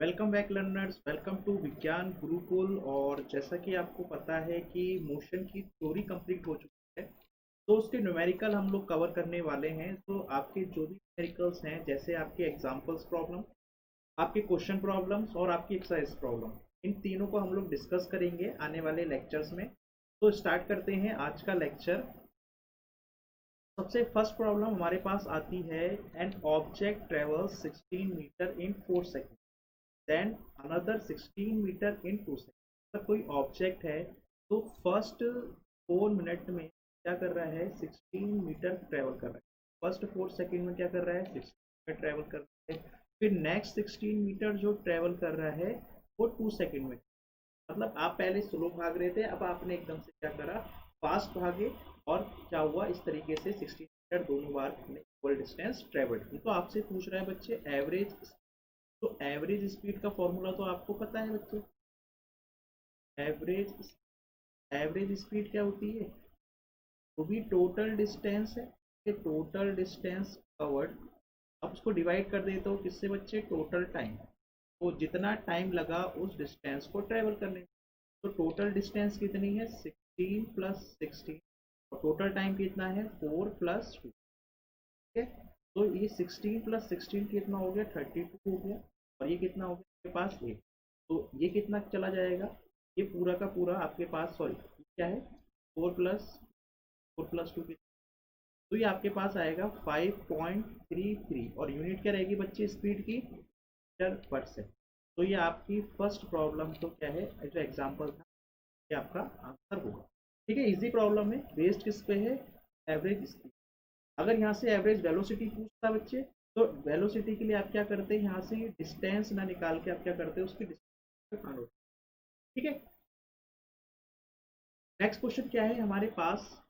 Welcome back learners, welcome to Vigyan Gurukul. और जैसा कि आपको पता है कि मोशन की थ्योरी कंप्लीट हो चुकी है, तो उसके न्यूमेरिकल हम लोग कवर करने वाले हैं। तो आपके जो भी न्यूमेरिकल्स हैं, जैसे आपके एग्जांपल्स प्रॉब्लम, आपके क्वेश्चन प्रॉब्लम्स और आपकी एक्सरसाइज प्रॉब्लम, इन तीनों को हम लोग डिस्कस करेंगे आने वाले लेक्चर्स में। तो स्टार्ट करते हैं आज का लेक्चर। सबसे फर्स्ट प्रॉब्लम हमारे पास आती है, an object travels 16 metre in 4 second, then another 16 metre in 2 second. मतलब कोई ऑब्जेक्ट है, तो फर्स्ट 4 मिनट में क्या कर रहा है, 16 मीटर ट्रेवल कर रहा है। फर्स्ट 4 सेकेंड में क्या कर रहा है, 16 मीटर ट्रेवल कर रहा है। फिर नेक्स्ट 16 मीटर जो ट्रेवल कर रहा है वो 2 सेकेंड में। मतलब आप पहले स्लो भाग रहे थे, अब आपने एकदम से क्या करा, फास्ट भागे। और क्या हुआ, इस तरीके से 16 मीटर दोनों बार इक्वल डिस्टेंस ट्रेवल्ड की। तो आपसे पूछ रहा है बच्चे एवरेज। तो एवरेज स्पीड का फॉर्मूला तो आपको पता है बच्चे। एवरेज एवरेज स्पीड क्या होती है, वो भी टोटल डिस्टेंस है। ये टोटल डिस्टेंस कवर्ड। अब उसको डिवाइड कर देते हो किससे बच्चे, टोटल टाइम। तो जितना टाइम लगा उस डिस्टेंस को ट्रेवल करने में। तो टोटल डिस्टेंस कितनी है, 16 प्लस 16। और टोटल टाइम कितना है, 4 प्लस 2। ठीक है। तो ये 16 प्लस 16 कितना हो गया, 32 हो गया। और ये कितना हो गया आपके पास, 8। तो ये कितना चला जाएगा, ये पूरा का पूरा आपके पास, सॉरी क्या है, 4 प्लस 2 कितना, तो ये आपके पास आएगा 5.33। और यूनिट क्या रहेगी बच्चे स्पीड की, मीटर पर सेकेंड। तो ये आपकी फर्स्ट प्रॉब्लम तो क्या है, जो एग्जाम्पल था, ये आपका आंसर होगा। ठीक है, इजी प्रॉब्लम है, बेस्ड किस पे है, एवरेज स्पीड। अगर यहाँ से एवरेज वेलोसिटी पूछता बच्चे, तो वेलोसिटी के लिए आप क्या करते हैं, यहाँ से डिस्टेंस ना निकाल के आप क्या करते हैं, उसकी डिस्टेंस फाइंड आउट। ठीक है। नेक्स्ट क्वेश्चन क्या है हमारे पास,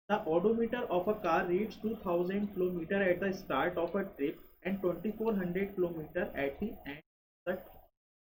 the odometer of a car reads 2000 kilometre at the start of a trip and 2400 kilometre at the end.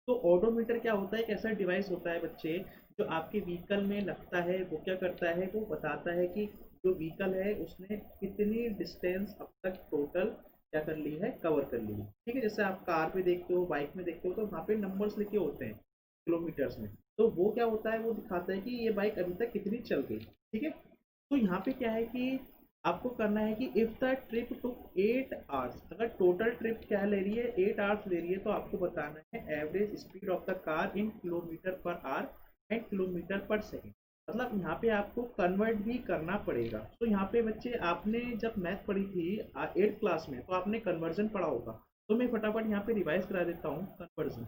तो ओडोमीटर क्या होता है, एक ऐसा डिवाइस होता है बच्चे, जो आपके व्हीकल में लगता है। वो क्या करता है, वो बताता है कि जो व्हीकल है उसने कितनी डिस्टेंस अब तक टोटल क्या कर ली है, कवर कर ली है। ठीक है, जैसे आप कार में देखते हो, बाइक में देखते हो, तो वहाँ पे नंबर्स लिखे होते हैं किलोमीटर्स में। तो वो क्या होता है, वो दिखाता है कि ये बाइक अभी तक कितनी चल गई। ठीक है। तो यहाँ पे क्या है कि आपको करना है कि if the trip took 8 hours, अगर टोटल ट्रिप क्या ले रही है, 8 आवर्स ले रही है, तो आपको बताना है average speed of the car in kilometre per our and kilometre पर सेकेंड। मतलब यहाँ पे आपको कन्वर्ट भी करना पड़ेगा। तो यहाँ पे बच्चे आपने जब मैथ पढ़ी थी 8th क्लास में, तो आपने कन्वर्जन पढ़ा होगा। तो मैं फटाफट यहाँ पे रिवाइज करा देता हूँ। कन्वर्जन,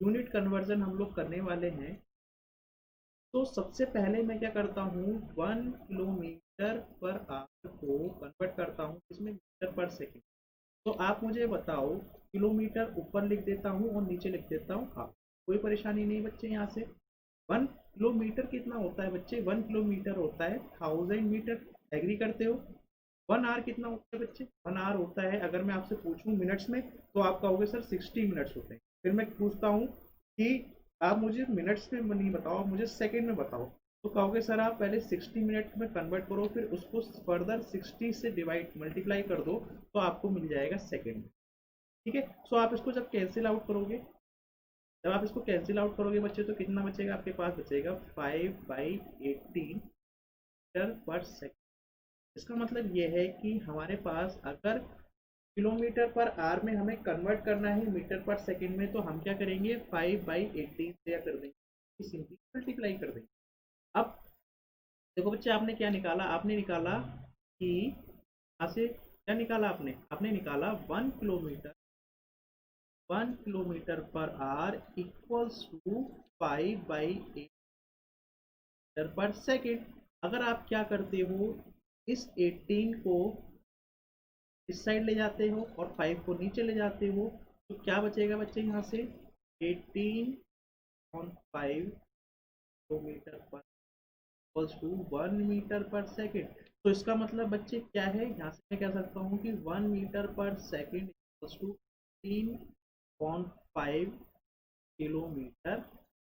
यूनिट कन्वर्जन हम लोग करने वाले हैं। तो सबसे पहले मैं क्या करता हूँ, 1 किलोमीटर पर आवर को कन्वर्ट करता हूँ इसमें मीटर पर सेकेंड। तो आप मुझे बताओ, किलोमीटर ऊपर लिख देता हूँ और नीचे लिख देता हूँ हाफ। कोई परेशानी नहीं बच्चे। यहाँ से 1 किलोमीटर कितना होता है बच्चे, 1 किलोमीटर होता है 1000 मीटर। एग्री करते हो। 1 आवर कितना होता है बच्चे, 1 आवर होता है, अगर मैं आपसे पूछूं मिनट्स में, तो आप कहोगे सर 60 मिनट्स होते हैं। फिर मैं पूछता हूँ कि आप मुझे मिनट्स में नहीं बताओ, आप मुझे सेकंड में बताओ, तो कहोगे सर आप पहले 60 मिनट में कन्वर्ट करो, फिर उसको फर्दर 60 से डिवाइड मल्टीप्लाई कर दो, तो आपको मिल जाएगा सेकंड में। ठीक है। सो आप इसको जब कैंसिल आउट करोगे, जब आप इसको कैंसिल आउट करोगे बच्चे, तो कितना बचेगा आपके पास, बचेगा 5/18 मीटर पर सेकेंड। इसका मतलब ये है कि हमारे पास अगर किलोमीटर पर आवर में हमें कन्वर्ट करना है मीटर पर सेकंड में, तो हम क्या करेंगे, 5/18 से क्या कर देंगे, सिंपली मल्टीप्लाई कर देंगे। अब देखो बच्चे, आपने क्या निकाला, आपने निकाला कि यहाँ से क्या निकाला, आपने आपने निकाला 1 kilometre, 1 kilometre per hour equals to 5/8 metre per second. अगर आप क्या करते हो, इस 18 को इस साइड ले जाते हो और 5 को नीचे ले जाते हो, तो क्या बचेगा बच्चे, यहाँ से 18/5 किलोमीटर पर equals to 1 metre per second. तो इसका मतलब बच्चे क्या है, यहाँ से मैं कह सकता हूँ कि 1 metre per second equals to 18.5 kilometre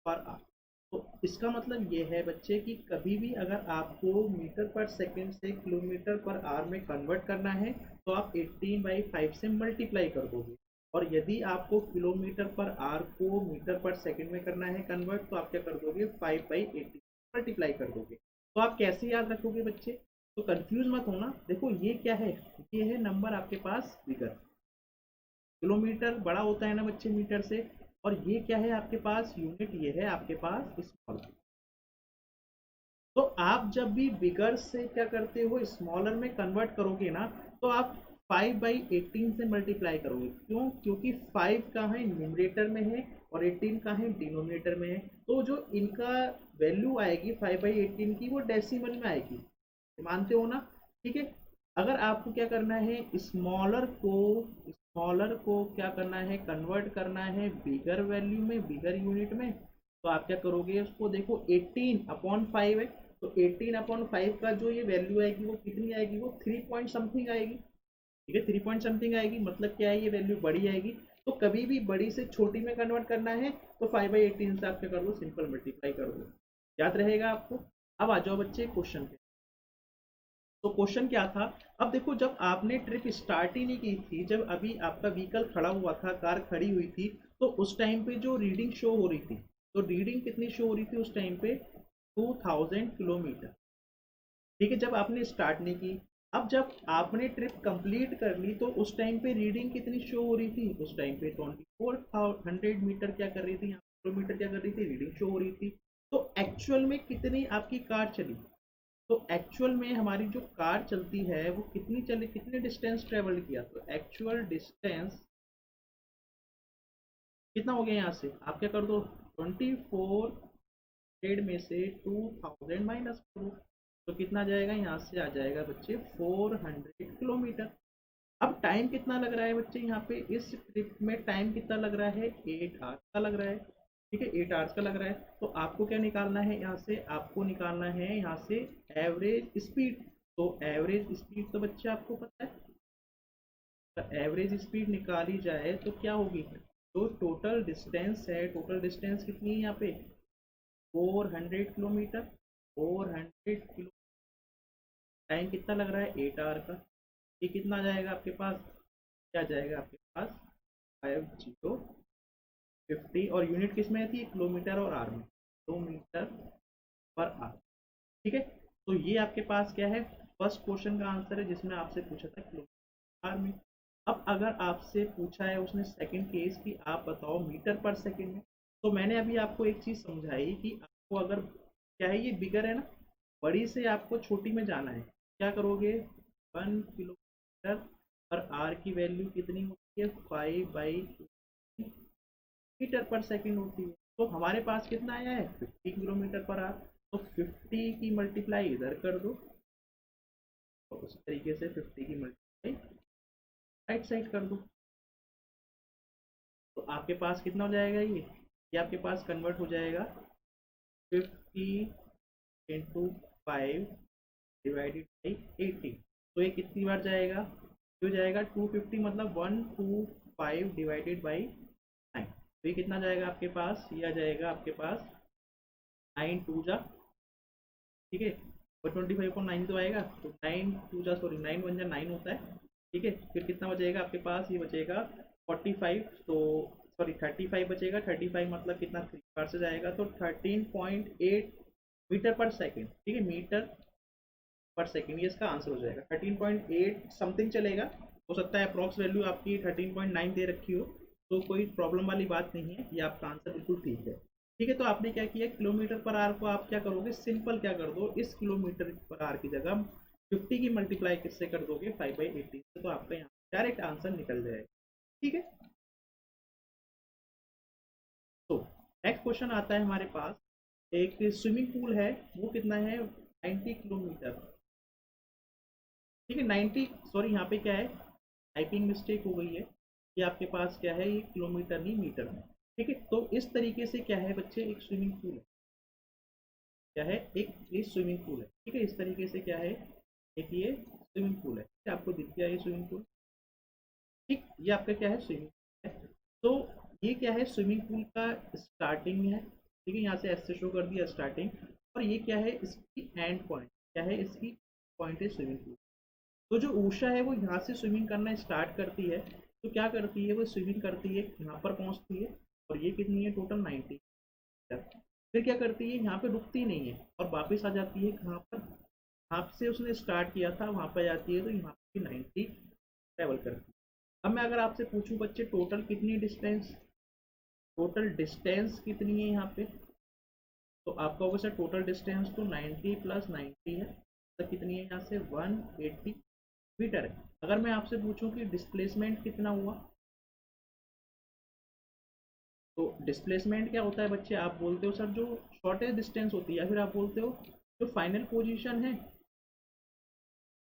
per hour. तो इसका मतलब ये है बच्चे कि कभी भी अगर आपको मीटर पर सेकेंड से किलोमीटर पर आवर में कन्वर्ट करना है, तो आप 18/5 से मल्टीप्लाई कर दोगे। और यदि आपको किलोमीटर पर आवर को मीटर पर सेकंड में करना है कन्वर्ट, तो आप क्या कर दोगे 5/80 मल्टीप्लाई कर दोगे। तो आप कैसे याद रखोगे बच्चे? तो कंफ्यूज मत होना। देखो ये क्या है, ये है नंबर आपके पास बिगर, किलोमीटर बड़ा होता है ना बच्चे मीटर से, और ये क्या है आपके पास यूनिट, ये है आपके पास स्मॉल। तो आप जब भी बिगर से क्या करते हो स्मॉलर में कन्वर्ट करोगे ना, तो आप 5/18 से मल्टीप्लाई करोगे। क्यों? क्योंकि 5 कहाँ है न्यूमरेटर में है और 18 कहाँ है डिनोमिनेटर में है। तो जो इनका वैल्यू आएगी 5/18 की, वो डेसिमल में आएगी, मानते हो ना? ठीक है। अगर आपको क्या करना है स्मॉलर को क्या करना है कन्वर्ट करना है बिगर वैल्यू में, बिगर यूनिट में, तो आप क्या करोगे उसको, देखो 18/5 है, तो 18/5 का जो ये वैल्यू आएगी वो कितनी आएगी, वो 3 पॉइंट समथिंग आएगी। ठीक है, 3 पॉइंट समथिंग आएगी, मतलब क्या है ये वैल्यू बड़ी आएगी। तो कभी भी बड़ी से छोटी में कन्वर्ट करना है तो 5/18 से आप क्या कर दो, सिंपल मल्टीप्लाई कर दो, याद रहेगा आपको। अब आ जाओ बच्चे क्वेश्चन पे। तो क्वेश्चन क्या था? अब देखो, जब आपने ट्रिप स्टार्ट ही नहीं की थी, जब अभी आपका व्हीकल खड़ा हुआ था, कार खड़ी हुई थी, तो उस टाइम पे जो रीडिंग शो हो रही थी, तो रीडिंग कितनी शो हो रही थी उस टाइम पे? 2000 किलोमीटर। ठीक है, जब आपने स्टार्ट नहीं की। अब जब आपने ट्रिप कंप्लीट कर ली, तो उस टाइम पे रीडिंग कितनी शो हो रही थी? उस टाइम पे 2400 मीटर क्या कर रही थी, किलोमीटर क्या कर रही थी, रीडिंग शो हो रही थी। तो एक्चुअल में कितनी आपकी कार चली? तो एक्चुअल में हमारी जो कार चलती है वो कितनी चली, कितने डिस्टेंस ट्रेवल किया? तो एक्चुअल डिस्टेंस कितना हो गया यहाँ से, आप क्या कर दो, 2400 में से 2000 माइनस करो, तो कितना जाएगा यहाँ से, आ जाएगा बच्चे 400 किलोमीटर। अब टाइम कितना लग रहा है बच्चे यहाँ पे, इस ट्रिप में टाइम कितना लग रहा है, 8 आवर्स का लग रहा है। ठीक है, 8 आवर्स का लग रहा है। तो आपको क्या निकालना है यहाँ से, आपको निकालना है यहाँ से एवरेज स्पीड। तो एवरेज स्पीड तो बच्चे आपको पता है, तो एवरेज स्पीड निकाली जाए तो क्या होगी, तो टोटल डिस्टेंस है, टोटल डिस्टेंस कितनी है यहाँ पे, 400 किलोमीटर। 400 किलो, टाइम कितना लग रहा है, 8 आवर का। ये कितना जाएगा आपके पास, क्या जाएगा आपके पास, 50 और यूनिट किस में थी, किलोमीटर और आर में, किलोमीटर पर आर। ठीक है, तो ये आपके पास क्या है, फर्स्ट क्वेश्चन का आंसर है जिसमें आपसे पूछा था किलोमीटर आर में। अब अगर आपसे पूछा है उसने सेकंड केस कि आप बताओ मीटर पर सेकंड में, तो मैंने अभी आपको एक चीज़ समझाई कि आपको अगर क्या है, ये बिगर है ना, बड़ी से आपको छोटी में जाना है, क्या करोगे, 1 किलोमीटर पर आर की वैल्यू कितनी होती है, 5/2 मीटर पर सेकंड होती है। तो हमारे पास कितना आया है, 50 किलोमीटर पर आवर। तो 50 की मल्टीप्लाई इधर कर दो, और उसी तरीके से 50 की मल्टीप्लाई राइट साइड कर दो। तो आपके पास कितना हो जाएगा, ये आपके पास कन्वर्ट हो जाएगा 50/5 डिवाइडेड बाई 80। तो ये कितनी बार जाएगा, जो जाएगा 250, मतलब 125 डिवाइडेड बाई 9। तो ये कितना जाएगा आपके पास, ये आ जाएगा आपके पास 9 टू जा, ठीक है, और 25 को 9 तो आएगा, तो 9 टू जा, सॉरी 9 1 जा 9 होता है। ठीक है, फिर कितना बचेगा आपके पास, ये बचेगा 45, तो सॉरी 35 बचेगा। 35 मतलब कितना, 3 बार से जाएगा, तो 13.8 मीटर पर सेकंड। ठीक है, मीटर पर सेकंड, ये इसका आंसर हो जाएगा। 13.8 समथिंग चलेगा, हो सकता है अप्रॉक्स वैल्यू आपकी 13.9 दे रखी हो, तो कोई प्रॉब्लम वाली बात नहीं है, ये आपका आंसर बिल्कुल ठीक है। ठीक है, तो आपने क्या किया, किलोमीटर पर आवर को आप क्या करोगे, सिंपल क्या कर दो, इस किलोमीटर पर आवर की जगह 50 की मल्टीप्लाई किससे कर दोगे, 5/18 से, तो आपका यहाँ डायरेक्ट आंसर निकल जाएगा। ठीक है, तो नेक्स्ट क्वेश्चन आता है हमारे पास, एक स्विमिंग पूल है, वो कितना है, 90 किलोमीटर। ठीक है, 90, सॉरी यहाँ पे क्या है, टाइपिंग मिस्टेक हो गई है, ये आपके पास क्या है, ये किलोमीटर नहीं मीटर में। ठीक है, तो इस तरीके से क्या है बच्चे, एक स्विमिंग पूल है, क्या है, एक ये स्विमिंग पूल है। ठीक है, इस तरीके से क्या है, एक ये स्विमिंग पूल है, क्या आपको दिख गया ये स्विमिंग पूल? ठीक, ये आपका क्या है, स्विमिंग पूल है। तो ये क्या है, स्विमिंग पूल का स्टार्टिंग है। ठीक है, यहाँ से ऐसे शो कर दिया स्टार्टिंग, और ये क्या है, इसकी एंड पॉइंट, क्या है इसकी पॉइंट है स्विमिंग पूल। तो जो ऊषा है वो यहाँ से स्विमिंग करना स्टार्ट करती है, तो क्या करती है वो स्विमिंग करती है, यहाँ पर पहुँचती है और ये कितनी है टोटल 90। फिर क्या करती है यहाँ पे रुकती नहीं है और वापस आ जाती है कहाँ पर, यहाँ से उसने स्टार्ट किया था वहाँ पर जाती है, तो यहाँ पे 90 ट्रेवल करती है। अब मैं अगर आपसे पूछूं बच्चे टोटल कितनी डिस्टेंस, टोटल डिस्टेंस कितनी है यहाँ पे, तो आपका होगा सर टोटल डिस्टेंस तो 90 प्लस 90 है, तो कितनी है यहाँ से 180 मीटर है। अगर मैं आपसे पूछूं कि डिस्प्लेसमेंट कितना हुआ, तो डिस्प्लेसमेंट क्या होता है बच्चे, आप बोलते हो सर जो शॉर्टेस्ट डिस्टेंस होती है, या फिर आप बोलते हो जो फाइनल पोजीशन है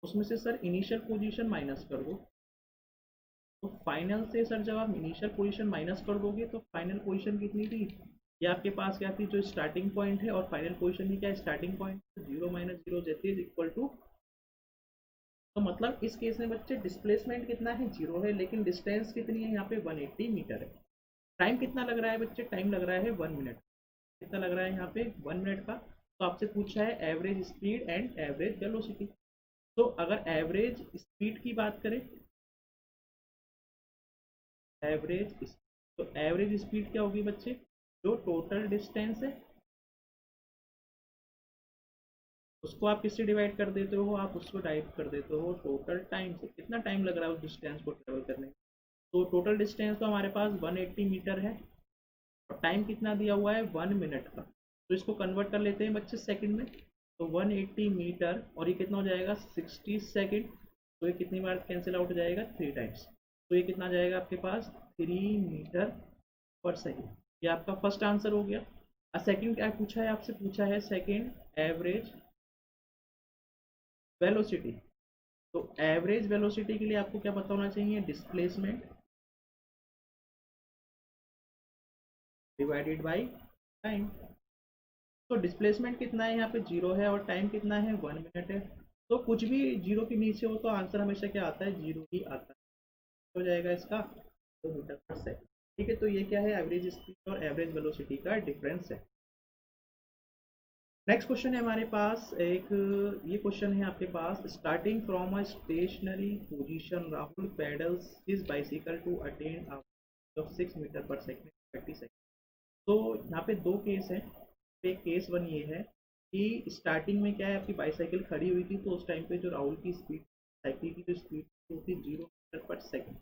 उसमें से सर इनिशियल पोजीशन माइनस कर दो। तो फाइनल से सर जब आप इनिशियल पोजीशन माइनस कर दोगे तो फाइनल पोजीशन कितनी थी, ये आपके पास क्या थी जो स्टार्टिंग पॉइंट है, और फाइनल पोजीशन ही क्या है स्टार्टिंग पॉइंट, 0 - 0 जैसे इज इक्वल टू। तो मतलब इस केस में बच्चे डिस्प्लेसमेंट कितना है 0 है, लेकिन डिस्टेंस कितनी है यहाँ पे 180 मीटर है। टाइम कितना लग रहा है बच्चे, टाइम लग रहा है 1 मिनट। कितना लग रहा है यहाँ पे 1 मिनट का। तो आपसे पूछा है average speed and average velocity. तो अगर एवरेज स्पीड की बात करें, एवरेज, तो एवरेज स्पीड क्या होगी बच्चे, जो टोटल डिस्टेंस है उसको आप किससे डिवाइड कर देते हो, आप उसको डिवाइड कर देते हो टोटल टाइम से, कितना टाइम लग रहा है उस डिस्टेंस को ट्रेवल करने में। तो टोटल डिस्टेंस तो हमारे पास 180 मीटर है और टाइम कितना दिया हुआ है 1 मिनट का। तो इसको कन्वर्ट कर लेते हैं बच्चे सेकंड में। तो 180 मीटर और ये कितना हो जाएगा 60 सेकंड। तो ये कितनी बार कैंसिल आउट हो जाएगा 3 टाइम्स। तो ये कितना जाएगा आपके पास 3 मीटर पर सेकंड। ये आपका फर्स्ट आंसर हो गया। सेकंड क्या पूछा है आपसे, पूछा है सेकंड एवरेज वेलोसिटी। तो एवरेज वेलोसिटी के लिए आपको क्या पता होना चाहिए, डिस्प्लेसमेंट डिवाइडेड बाय टाइम। तो डिस्प्लेसमेंट कितना है यहाँ पे 0 है और टाइम कितना है 1 मिनट है। तो कुछ भी 0 के नीचे हो तो आंसर हमेशा क्या आता है 0 ही आता है। हो जाएगा इसका 2 मीटर पर सेकंड। ठीक है, तो ये क्या है एवरेज स्पीड और एवरेज वेलोसिटी का डिफरेंस है। नेक्स्ट क्वेश्चन है हमारे पास एक, ये क्वेश्चन है आपके पास, starting from a stationary position Rahul pedals his bicycle to attain of 6 metre per second 30 second. तो यहाँ पे दो केस है। एक केस वन ये है कि स्टार्टिंग में क्या है आपकी बाईसाइकिल खड़ी हुई थी, तो उस टाइम पे जो राहुल की स्पीड, साइकिल की जो स्पीड वो थी 0 मीटर पर सेकंड।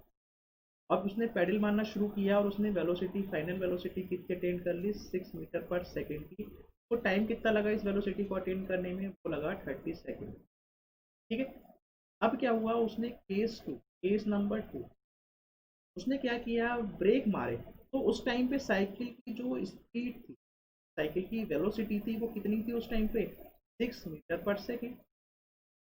अब उसने पेडल मारना शुरू किया और उसने वेलोसिटी, फाइनल वेलोसिटी कितनी अटेंड कर ली 6 मीटर पर सेकंड की। तो टाइम कितना लगा इस वेलोसिटी को अटेंड करने में, वो लगा 30 सेकंड। ठीक है। अब क्या हुआ, उसने केस टू, केस नंबर 2, उसने क्या किया ब्रेक मारे। तो उस टाइम पे साइकिल की जो स्पीड थी, साइकिल की वेलोसिटी थी वो कितनी थी उस टाइम पे 6 मीटर पर सेकंड।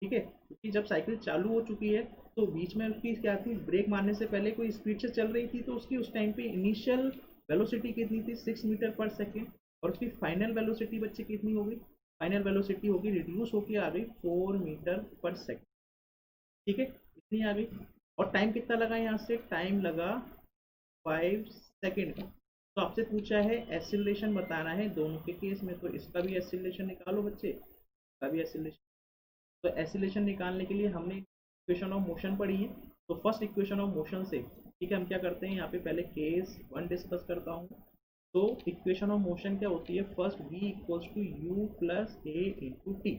ठीक है, क्योंकि जब साइकिल चालू हो चुकी है तो बीच में उसकी क्या थी, ब्रेक मारने से पहले कोई स्पीड से चल रही थी, तो उसकी उस टाइम पे इनिशियल वेलोसिटी कितनी थी 6 मीटर पर सेकंड। और उसकी फाइनल वेलोसिटी बच्चे कितनी होगी, फाइनल वेलोसिटी होगी रिड्यूस होकर आ गई 4 मीटर पर सेकंड। ठीक है, इतनी आ गई। और टाइम कितना लगा यहाँ से, टाइम लगा 5 सेकेंड का। तो आपसे पूछा है एसिलेशन बताना है दोनों के केस में, तो इसका भी एसिलेशन निकालो बच्चे, इसका भी एसिलेशन। तो एसिलेशन निकालने के लिए हमने इक्वेशन ऑफ मोशन पढ़ी है। तो फर्स्ट इक्वेशन ऑफ मोशन से, ठीक है, हम क्या करते हैं यहाँ पे पहले केस वन डिस्कस करता हूँ। तो इक्वेशन ऑफ मोशन क्या होती है, first v equals to u plus a into t.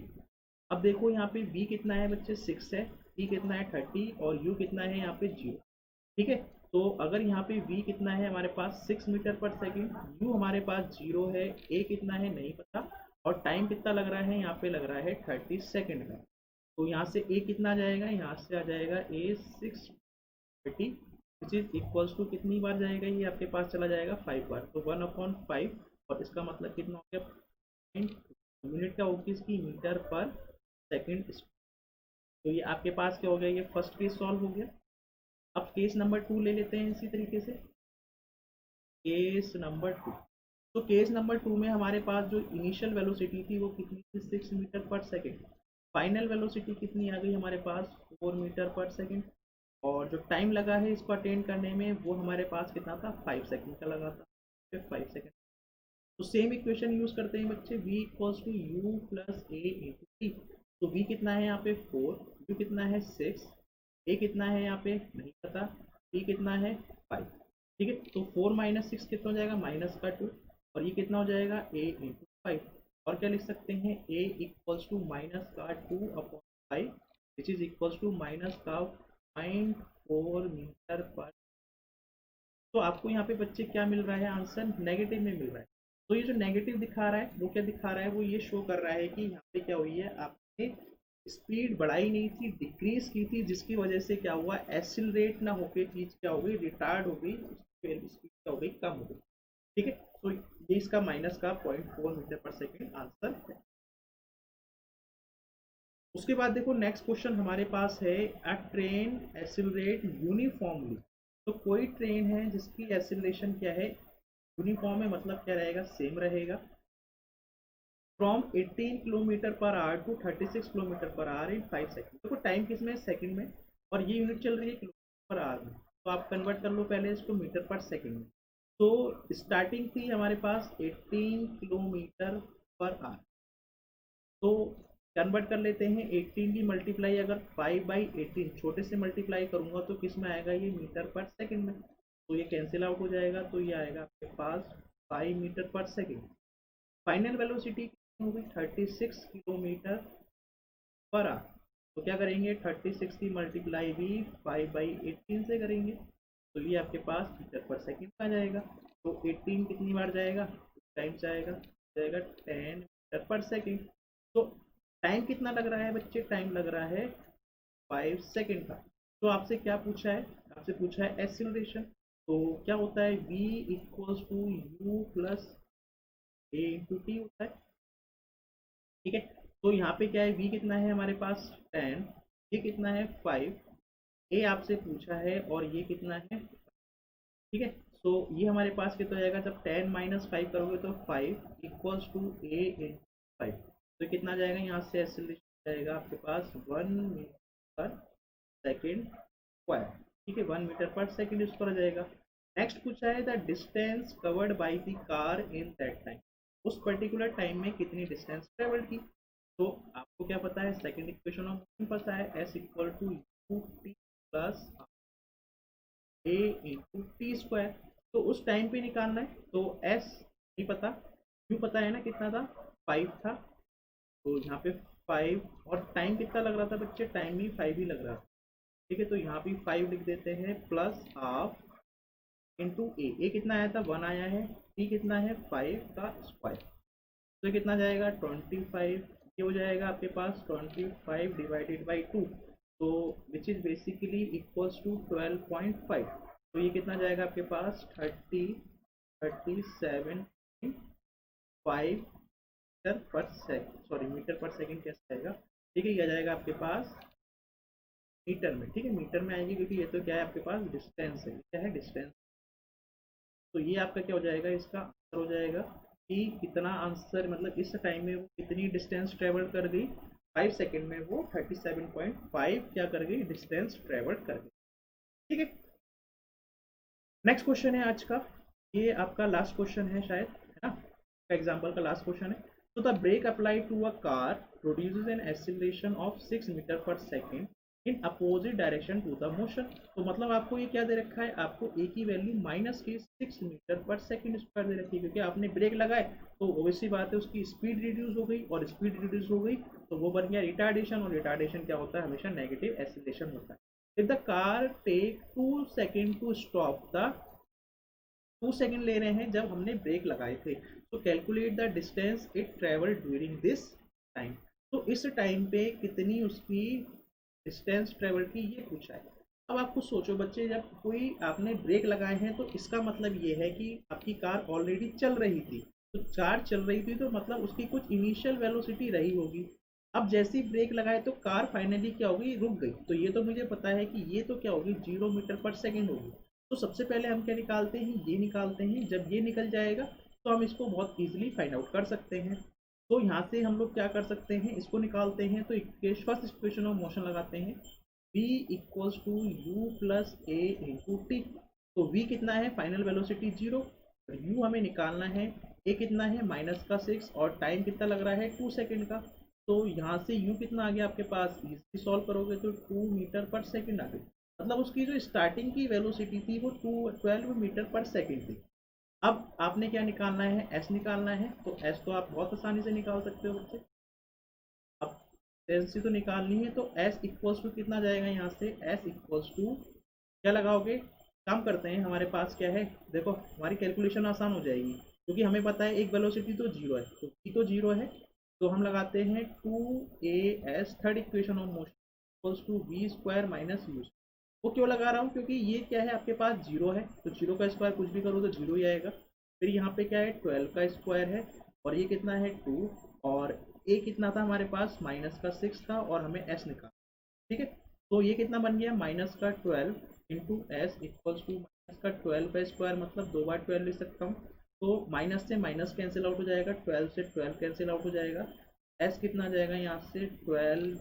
अब देखो यहाँ पे v कितना है बच्चे 6 है, t कितना है 30 और u कितना है यहाँ पे 0। ठीक है, तो अगर यहाँ पे v कितना है हमारे पास 6 मीटर पर सेकंड, u हमारे पास 0 है, a कितना है नहीं पता, और टाइम कितना लग रहा है यहाँ पे लग रहा है 30 सेकंड का। तो यहाँ से a कितना आ जाएगा, यहाँ से आ जाएगा a 630 which is equals to कितनी बार जाएगा ये आपके पास चला जाएगा 5 बार, तो 1/5। और इसका मतलब कितना हो गया, यूनिट क्या होगी इसकी मीटर पर सेकंड। तो ये आपके पास क्या हो गया, ये फर्स्ट केस सॉल्व हो गया। अब केस नंबर 2 ले लेते हैं इसी तरीके से, केस नंबर 2। तो केस नंबर 2 में हमारे पास जो इनिशियल वेलोसिटी थी वो कितनी थी 6 metre per second. Final velocity कितनी आ गई हमारे पास 4 मीटर पर सेकंड। और जो टाइम लगा है इसको अटेंड करने में वो हमारे पास कितना था 5 सेकंड का लगा था, फिर 5 सेकंड। तो सेम इक्वेशन यूज करते हैं बच्चे, v equals to u plus a into t. तो v कितना है यहाँ पे 4, u कितना है 6, a कितना है यहाँ पे नहीं पता, t कितना है 5। ठीक है, तो 4 माइनस 6 कितना हो जाएगा माइनस का 2, और ये कितना हो जाएगा a इंटू 5। और क्या लिख सकते हैं a इक्वल्स टू माइनस का 2 upon 5 which is equals to minus का 0.4 मीटर पर। तो आपको यहाँ पे बच्चे क्या मिल रहा है आंसर नेगेटिव में मिल रहा है। तो ये जो नेगेटिव दिखा रहा है वो क्या दिखा रहा है, वो ये शो कर रहा है कि यहाँ पे क्या हुई है, आपने स्पीड बढ़ाई नहीं थी, डिक्रीज की थी, जिसकी वजह से क्या हुआ एक्सिलरेट ना होके चीज क्या हो गई रिटार्ड हो गई, स्पीड क्या हो गई कम हो गई। ठीक है, तो ये इसका माइनस का 0.4 मीटर पर सेकेंड आंसर है। उसके बाद देखो नेक्स्ट क्वेश्चन हमारे पास है अ ट्रेन एक्सिलरेट यूनिफॉर्मली। तो कोई ट्रेन है जिसकी एक्सिलरेशन क्या है यूनिफॉर्म है, मतलब क्या रहेगा सेम रहेगा, from 18 kilometre per hour to 36 kilometre per hour in 5 second. देखो टाइम किस में सेकंड में, और ये यूनिट चल रही है किलोमीटर पर आवर में, तो आप कन्वर्ट कर लो पहले इसको मीटर पर सेकंड में। तो स्टार्टिंग थी हमारे पास 18 किलोमीटर पर आवर, तो कन्वर्ट कर लेते हैं 18 की मल्टीप्लाई अगर 5/18 छोटे से मल्टीप्लाई करूंगा तो किस में आएगा ये मीटर पर सेकंड में, तो ये कैंसिल आउट हो जाएगा, तो ये आएगा आपके पास 5 metre per second. Final velocity हो गई 36 किलोमीटर पर आवर, तो क्या करेंगे 36 की मल्टीप्लाई भी 5/18 से करेंगे, तो ये आपके पास मीटर पर सेकंड आ जाएगा। तो 18 कितनी बार जाएगा टाइम जाएगा, 10 मीटर पर सेकंड। तो टाइम कितना लग रहा है बच्चे, टाइम लग रहा है 5 सेकंड का। तो आपसे क्या पूछा है, आपसे पूछा है एक्सीलरेशन, तो क्या होता है v equals to u plus a into t होता है। ठीक है, तो यहाँ पे क्या है v कितना है हमारे पास 10, ये कितना है 5, ए आपसे पूछा है और ये कितना है। ठीक है, तो ये हमारे पास कितना हो जाएगा, जब 10 माइनस 5 करोगे तो 5 इक्वल्स टू ए इन 5, तो कितना जाएगा यहाँ से एक्सीलरेशन जाएगा आपके पास 1 मीटर पर सेकेंड स्क्वायर। ठीक है, 1 मीटर पर सेकेंड स्क्वायर आ जाएगा। नेक्स्ट पूछा है the distance covered by the car in that time, उस पर्टिकुलर टाइम में कितनी डिस्टेंस ट्रेवल की। तो आपको क्या पता है सेकंड इक्वेशन ऑफ मोशन पता है s equal to u t plus a into t square. तो उस टाइम पे निकालना है, तो s नहीं पता, क्यों पता है ना कितना था 5 था, तो यहाँ पे 5, और टाइम कितना लग रहा था बच्चे, टाइम भी 5 ही लग रहा था। ठीक है, तो यहाँ भी 5 लिख देते हैं प्लस हाफ इंटू ए कितना आया था 1 आया है, टी कितना है 5 का स्क्वायर, तो कितना जाएगा 25, ये हो जाएगा आपके पास 25 डिवाइडेड बाई 2, तो which is basically equals to 12.5, तो ये कितना जाएगा आपके पास 37.5 metre per second, sorry metre per second कैसे आएगा। ठीक है, ये आ जाएगा आपके पास मीटर में। ठीक है, मीटर में आएगी क्योंकि ये तो क्या है आपके पास डिस्टेंस है, क्या है डिस्टेंस, तो ये आपका क्या हो जाएगा, इसका आंसर हो जाएगा कि कितना आंसर, मतलब इस टाइम में वो कितनी डिस्टेंस ट्रेवल कर गई 5 सेकेंड में, वो 37.5 क्या कर गई डिस्टेंस ट्रेवल कर गई। ठीक है, नेक्स्ट क्वेश्चन है आज का, ये आपका लास्ट क्वेश्चन है शायद, है ना, एग्जाम्पल का लास्ट क्वेश्चन है। तो the brake apply to a car produces an acceleration of 6 metre per second in opposite direction to the motion. तो मतलब आपको ये क्या दे रखा है, आपको ए की वैल्यू माइनस की 6 मीटर पर सेकेंड स्क्वायर दे रखी है, क्योंकि आपने ब्रेक लगाए तो ऑब्वियसली बात है उसकी स्पीड रिड्यूस हो गई, और स्पीड रिड्यूस हो गई तो वो बन गया रिटार्डेशन, और रिटार्डेशन क्या होता है हमेशा नेगेटिव एक्सीलरेशन होता है। If the car take 2 second to stop the 2 second ले रहे हैं जब हमने ब्रेक लगाए थे, तो calculate the distance it travel during this time. तो इस टाइम पे कितनी उसकी डिस्टेंस ट्रेवल की ये पूछा है। अब आप कुछ सोचो बच्चे, जब कोई आपने ब्रेक लगाए हैं तो इसका मतलब ये है कि आपकी कार ऑलरेडी चल रही थी, तो कार चल रही थी तो मतलब उसकी कुछ इनिशियल वेलोसिटी रही होगी। अब जैसे ही ब्रेक लगाए तो कार फाइनली क्या होगी, रुक गई, तो ये तो मुझे पता है कि ये तो क्या होगी 0 मीटर पर सेकेंड होगी। तो सबसे पहले हम क्या निकालते हैं, ये निकालते हैं, जब ये निकल जाएगा तो हम इसको बहुत ईजिली फाइंड आउट कर सकते हैं। तो यहाँ से हम लोग क्या कर सकते हैं, इसको निकालते हैं, तो फर्स्ट इक्वेशन ऑफ मोशन लगाते हैं v equals to u plus a into t. तो v कितना है फाइनल वेलोसिटी 0, u हमें निकालना है, a कितना है माइनस का 6, और टाइम कितना लग रहा है 2 सेकेंड का। तो यहाँ से u कितना आ गया आपके पास, इजी सॉल्व करोगे तो 2 मीटर पर सेकेंड आ गई। मतलब उसकी जो स्टार्टिंग की वेलोसिटी थी वो 12 मीटर पर सेकेंड थी। अब आपने क्या निकालना है, एस निकालना है। तो एस तो आप बहुत आसानी से निकाल सकते हो बच्चे। अब टेंसी तो निकालनी है, तो एस इक्वल्स टू कितना जाएगा यहाँ से, एस इक्वल्स टू क्या लगाओगे, काम करते हैं, हमारे पास क्या है, देखो हमारी कैलकुलेशन आसान हो जाएगी क्योंकि हमें पता है एक वेलोसिटी तो जीरो है, तो v तो जीरो है। तो हम लगाते हैं 2as, third equation of motion equals to v square minus u. वो क्यों लगा रहा हूँ, क्योंकि ये क्या है, आपके पास जीरो है, तो जीरो का स्क्वायर कुछ भी करो तो जीरो ही आएगा। फिर यहाँ पे क्या है, 12 का स्क्वायर है, और ये कितना है 2, और ए कितना था हमारे पास, माइनस का 6 था, और हमें एस निकाल, ठीक है। तो ये कितना बन गया, माइनस का 12 into s equals to minus का 12 का स्क्वायर, मतलब 2 बार 12 लिख सकता हूँ। तो माइनस से माइनस कैंसिल आउट हो जाएगा, 12 से 12 कैंसिल आउट हो जाएगा, एस कितना जाएगा यहाँ से 12।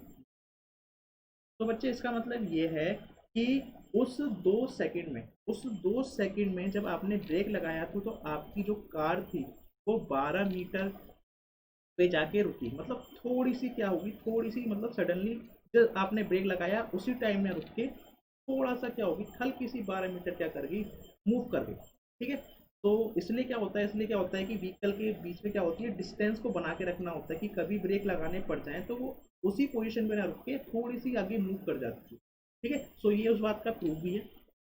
तो बच्चे इसका मतलब ये है कि उस 2 सेकंड में, जब आपने ब्रेक लगाया था, तो आपकी जो कार थी वो 12 मीटर पे जाके रुकी, मतलब थोड़ी सी क्या होगी, थोड़ी सी मतलब सडनली जब आपने ब्रेक लगाया उसी टाइम में रुक के थोड़ा सा क्या होगी, हल्की सी 12 मीटर क्या कर गई, मूव कर गई, ठीक है। तो इसलिए क्या होता है कि व्हीकल के बीच में क्या होती है, डिस्टेंस को बना के रखना होता है कि कभी ब्रेक लगाने पड़ जाए तो वो उसी पोजीशन में ना रुक के थोड़ी सी आगे मूव कर जाती है, ठीक है। सो ये उस बात का प्रूफ भी है।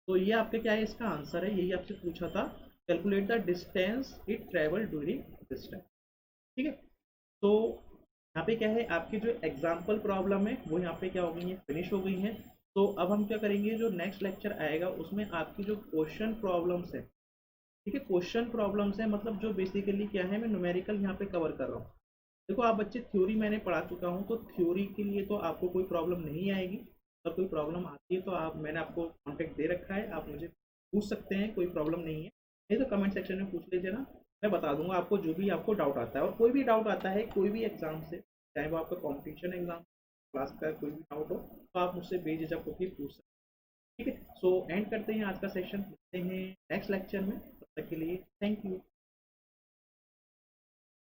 तो ये आपका क्या है, इसका आंसर है, यही आपसे पूछा था, calculate the distance it travel during this time, ठीक है। तो यहाँ पे क्या है, आपकी जो एग्जाम्पल प्रॉब्लम है वो यहाँ पे क्या हो गई है, फिनिश हो गई है। तो अब हम क्या करेंगे, जो नेक्स्ट लेक्चर आएगा उसमें आपकी जो क्वेश्चन प्रॉब्लम्स है, ठीक है, क्वेश्चन प्रॉब्लम्स है, मतलब जो बेसिकली क्या है, मैं न्यूमेरिकल यहाँ पे कवर कर रहा हूँ। देखो आप बच्चे, थ्योरी मैंने पढ़ा चुका हूँ, तो थ्योरी के लिए तो आपको कोई प्रॉब्लम नहीं आएगी। अगर कोई प्रॉब्लम आती है तो आप, मैंने आपको कॉन्टेक्ट दे रखा है, आप मुझे पूछ सकते हैं, कोई प्रॉब्लम नहीं है। नहीं तो कमेंट सेक्शन में पूछ लीजिए ना, मैं बता दूंगा आपको जो भी आपको डाउट आता है। और कोई भी डाउट आता है कोई भी एग्जाम से, चाहे वो आपका कॉम्पिटिशन एग्जाम, क्लास का कोई भी डाउट हो, तो आप मुझसे बेझिझक होकर पूछ सकते हैं, ठीक है। सो एंड करते हैं आज का सेशन, मिलते हैं नेक्स्ट लेक्चर में, तब तक के लिए थैंक यू।